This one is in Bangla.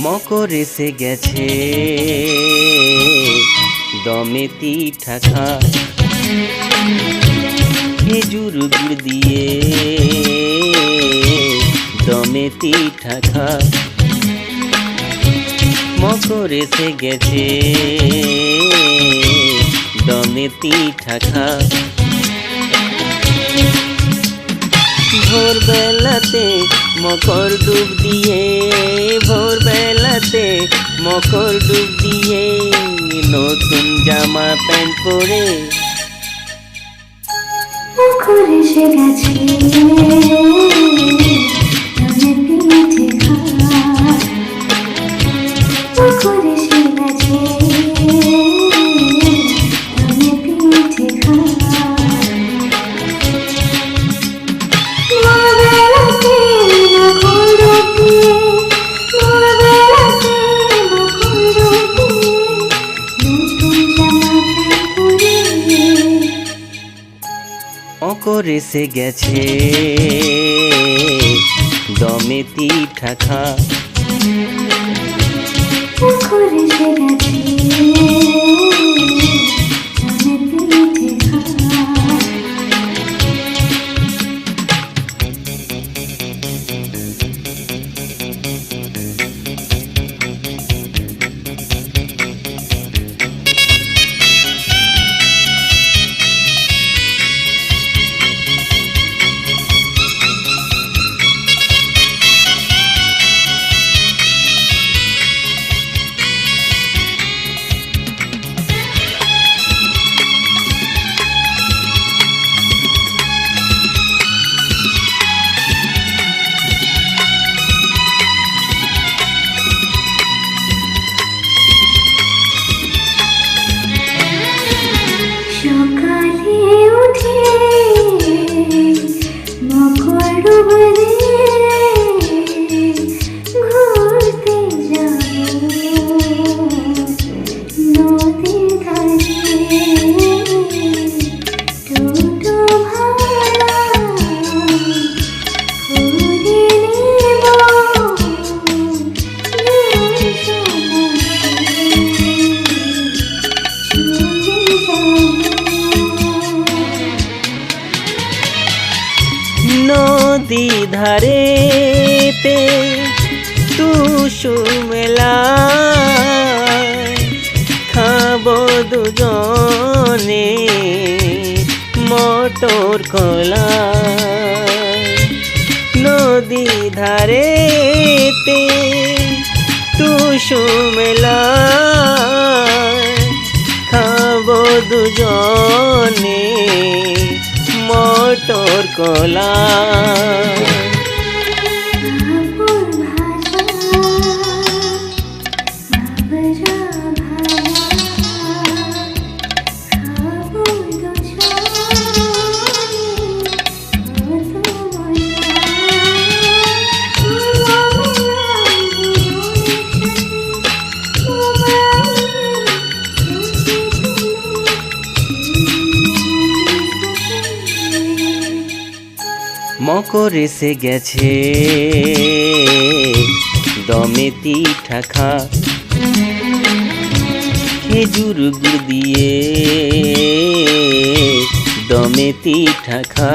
মকর এসে গেছে দমেতি ঠাখা খেজুর গুড় দিয়ে দমেতি ঠাখা মকর এসে গেছে দমেতি ঠাখা ভোরবেলাতে মকর ডুব দিয়ে ভোরবেলাতে মকর ডুব দিয়ে নতুন জামা প্যান্ট পরে মকর এসে গেছে মকর এসে গেছে মকর এসে গেছে দমেতি ঠাখা মকর এসে গেছে সকালে উঠে মকর ডুবলে ঘুরতে যাব নদীর ধারে টোটো ভাড়া করে নেব নদী ধারেতে টুসু মেলা খাবো দুজনে মটর কলা নদী ধারেতে টুসু মেলা খাবো দুজনে মটর কলা মকর এসে গেছে দমেতি ঠাখা খেজুর গুড় দিয়ে দমেতি ঠাখা